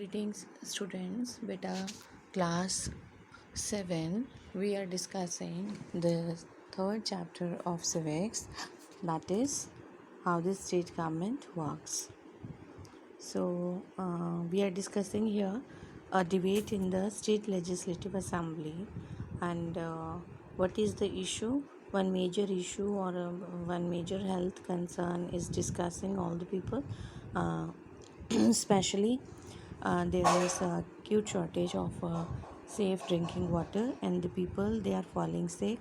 Greetings, students. Beta class 7. We are discussing the third chapter of civics, that is how the state government works. So, we are discussing here a debate in the state legislative assembly and what is the issue. One major issue or one major health concern is discussing all the people, especially there is a acute shortage of safe drinking water, and the people they are falling sick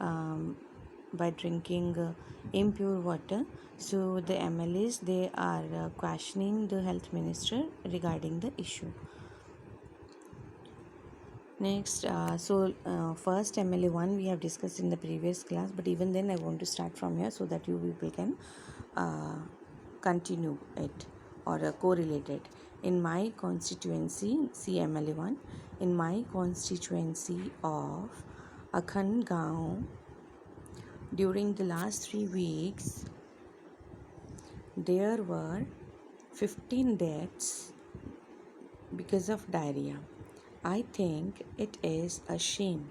by drinking impure water. So the MLAs they are questioning the health minister regarding the issue. Next, first MLA 1 we have discussed in the previous class, but even then I want to start from here so that you people can uh, continue it or correlate it. In my constituency, CMLA 1, in my constituency of Akhand Gaon, during the last 3 weeks, there were 15 deaths because of diarrhea. I think it is a shame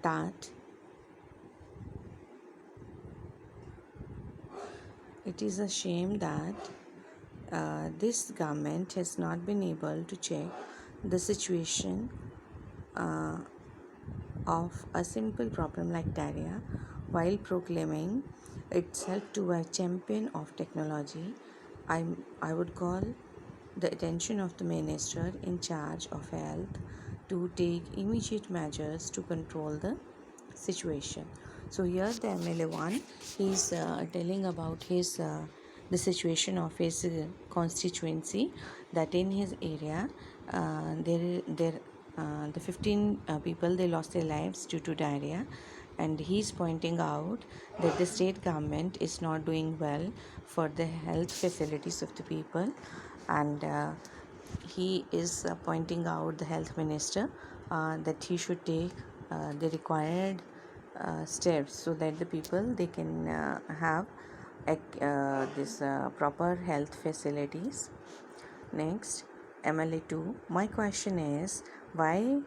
that this government has not been able to check the situation of a simple problem like diarrhea while proclaiming itself to a champion of technology. I would call the attention of the minister in charge of health to take immediate measures to control the situation. So here the MLA one he's telling about his the situation of his constituency, that in his area the 15 people they lost their lives due to diarrhea, and he's pointing out that the state government is not doing well for the health facilities of the people, and he is pointing out the health minister that he should take the required steps so that the people they can have this proper health facilities. Next, MLA 2, my question is, why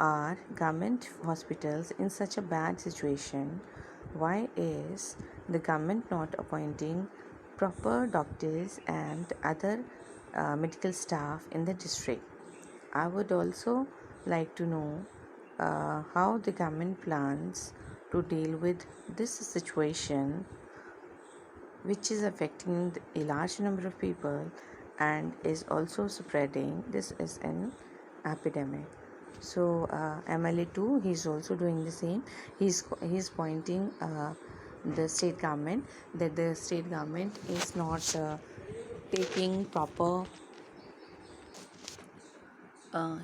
are government hospitals in such a bad situation? Why is the government not appointing proper doctors and other medical staff in the district? I would also like to know how the government plans to deal with this situation, which is affecting a large number of people and is also spreading. This is an epidemic. So MLA 2 he's also doing the same. He's pointing the state government that the state government is not taking proper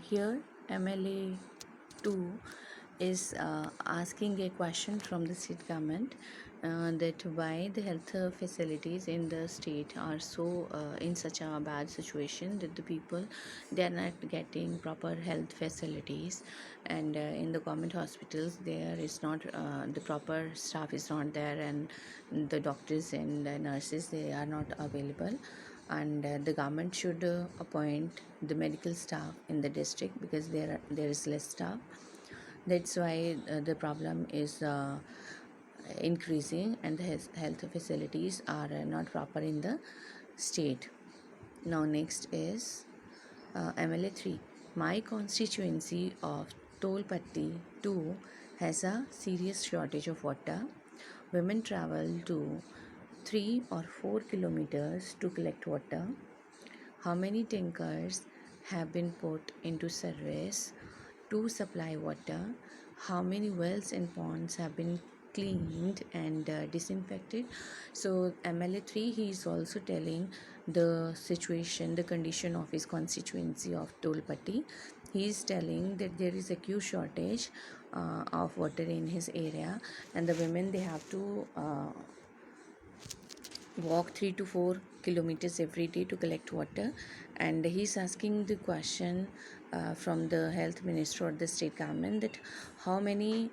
here MLA 2 is asking a question from the state government that why the health facilities in the state are so in such a bad situation that the people they are not getting proper health facilities, and in the government hospitals there is not the proper staff is not there, and the doctors and the nurses they are not available, and the government should appoint the medical staff in the district because there is less staff. That's why the problem is increasing, and the health facilities are not proper in the state. Now next is MLA 3. My constituency of Tolpatti 2 has a serious shortage of water. Women travel to 3 or 4 kilometers to collect water. How many tankers have been put into service to supply water? How many wells and ponds have been cleaned and disinfected? So MLA 3 he is also telling the situation, the condition of his constituency of Tolpatti. He is telling that there is a acute shortage of water in his area, and the women they have to walk 3 to 4 kilometers every day to collect water. And he's asking the question from the health minister or the state government that how many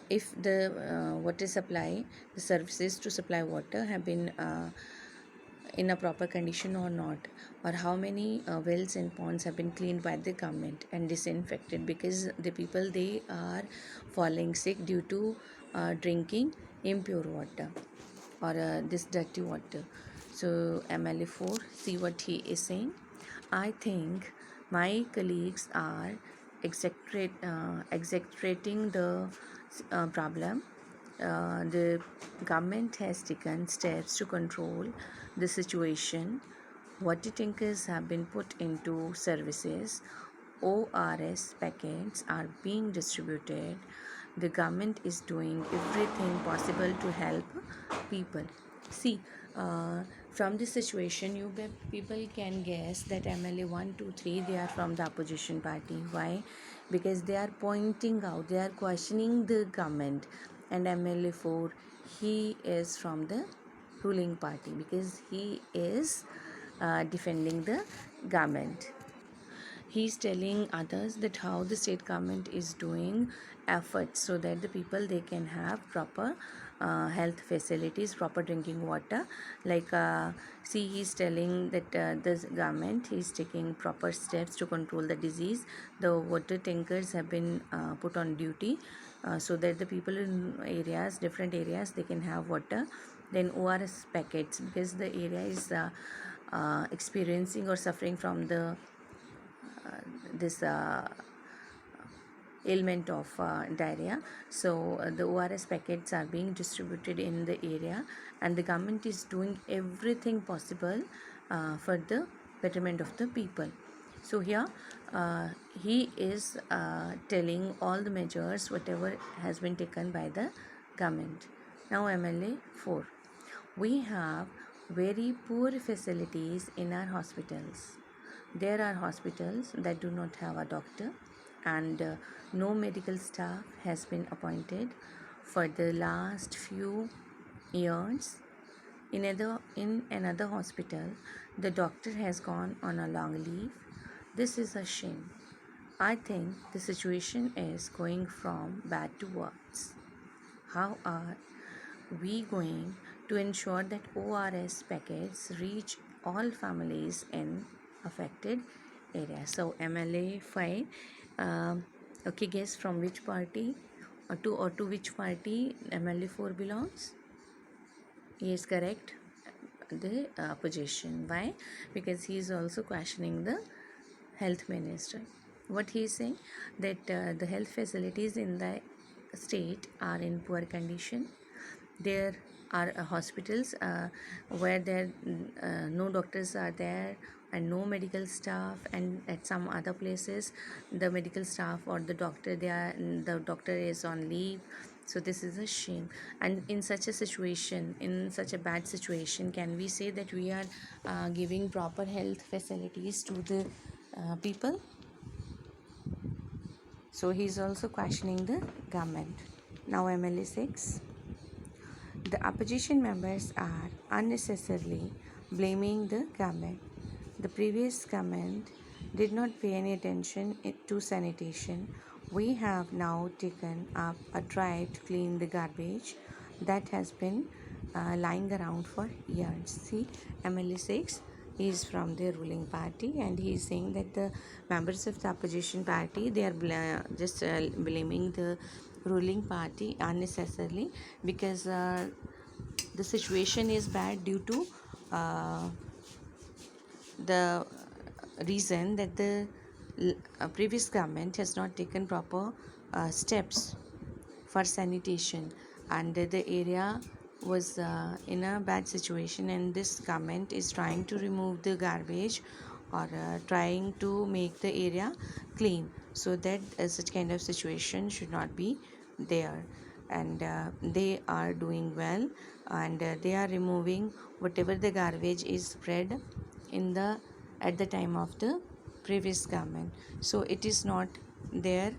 if the water supply, the services to supply water have been in a proper condition or not, or how many wells and ponds have been cleaned by the government and disinfected, because the people, they are falling sick due to drinking impure water or this dirty water. So MLA4, see what he is saying. I think my colleagues are exaggerating the problem. The government has taken steps to control the situation. Water tankers have been put into services. ORS packets are being distributed. The government is doing everything possible to help people. See, from this situation, people can guess that MLA 1, 2, 3, they are from the opposition party. Why? Because they are pointing out, they are questioning the government, and MLA 4, he is from the ruling party because he is defending the government. He's telling others that how the state government is doing efforts so that the people, they can have proper health facilities, proper drinking water. Like see, he's telling that this government is taking proper steps to control the disease. The water tankers have been put on duty so that the people in areas, different areas, they can have water. Then ORS packets, because the area is experiencing or suffering from the this ailment of diarrhea. So the ORS packets are being distributed in the area, and the government is doing everything possible for the betterment of the people. So here he is telling all the measures whatever has been taken by the government. Now MLA 4, we have very poor facilities in our hospitals. There are hospitals that do not have a doctor, and no medical staff has been appointed for the last few years. In another hospital, the doctor has gone on a long leave. This is a shame. I think the situation is going from bad to worse. How are we going to ensure that ORS packets reach all families in affected areas? So MLA 5, okay, guess from which party or to which party MLA 4 belongs? Yes, correct. The opposition. Why? Because he is also questioning the health minister. What he is saying, that the health facilities in the state are in poor condition. There are hospitals where there no doctors are there and no medical staff, and at some other places the medical staff or the doctor is on leave. So this is a shame. And in such a situation, in such a bad situation, can we say that we are giving proper health facilities to the people? So he is also questioning the government. Now MLA 6, the opposition members are unnecessarily blaming the government. The previous government did not pay any attention to sanitation. We have now taken up a drive to clean the garbage that has been lying around for years. See, MLA 6 is from the ruling party, and he is saying that the members of the opposition party, they are just blaming the ruling party unnecessarily, because the situation is bad due to the reason that the previous government has not taken proper steps for sanitation, and the area was in a bad situation, and this government is trying to remove the garbage or trying to make the area clean, so that such kind of situation should not be there. And they are doing well, and they are removing whatever the garbage is spread in the at the time of the previous government. So it is not their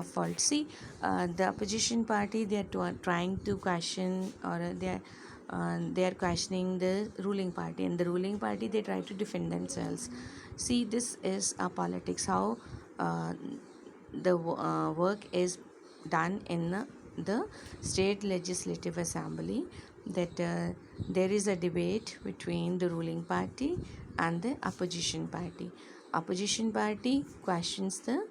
fault. See, the opposition party, they are trying to question, or they are questioning the ruling party, and the ruling party, they try to defend themselves. See, this is a politics, how the work is done in the state legislative assembly, that there is a debate between the ruling party and the opposition party. Opposition party questions the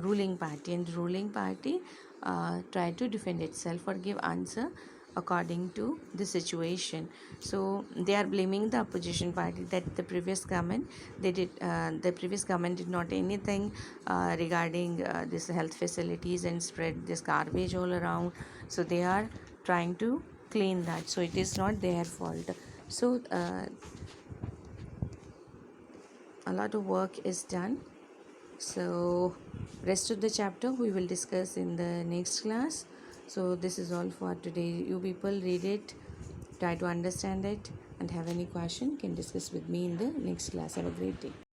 ruling party, and the ruling party try to defend itself or give answer according to the situation. So they are blaming the opposition party that the previous government did not anything regarding this health facilities and spread this garbage all around. So they are trying to clean that, so it is not their fault. So a lot of work is done. So rest of the chapter we will discuss in the next class. So this is all for today. You people read it, try to understand it, and have any question can discuss with me in the next class. Have a great day.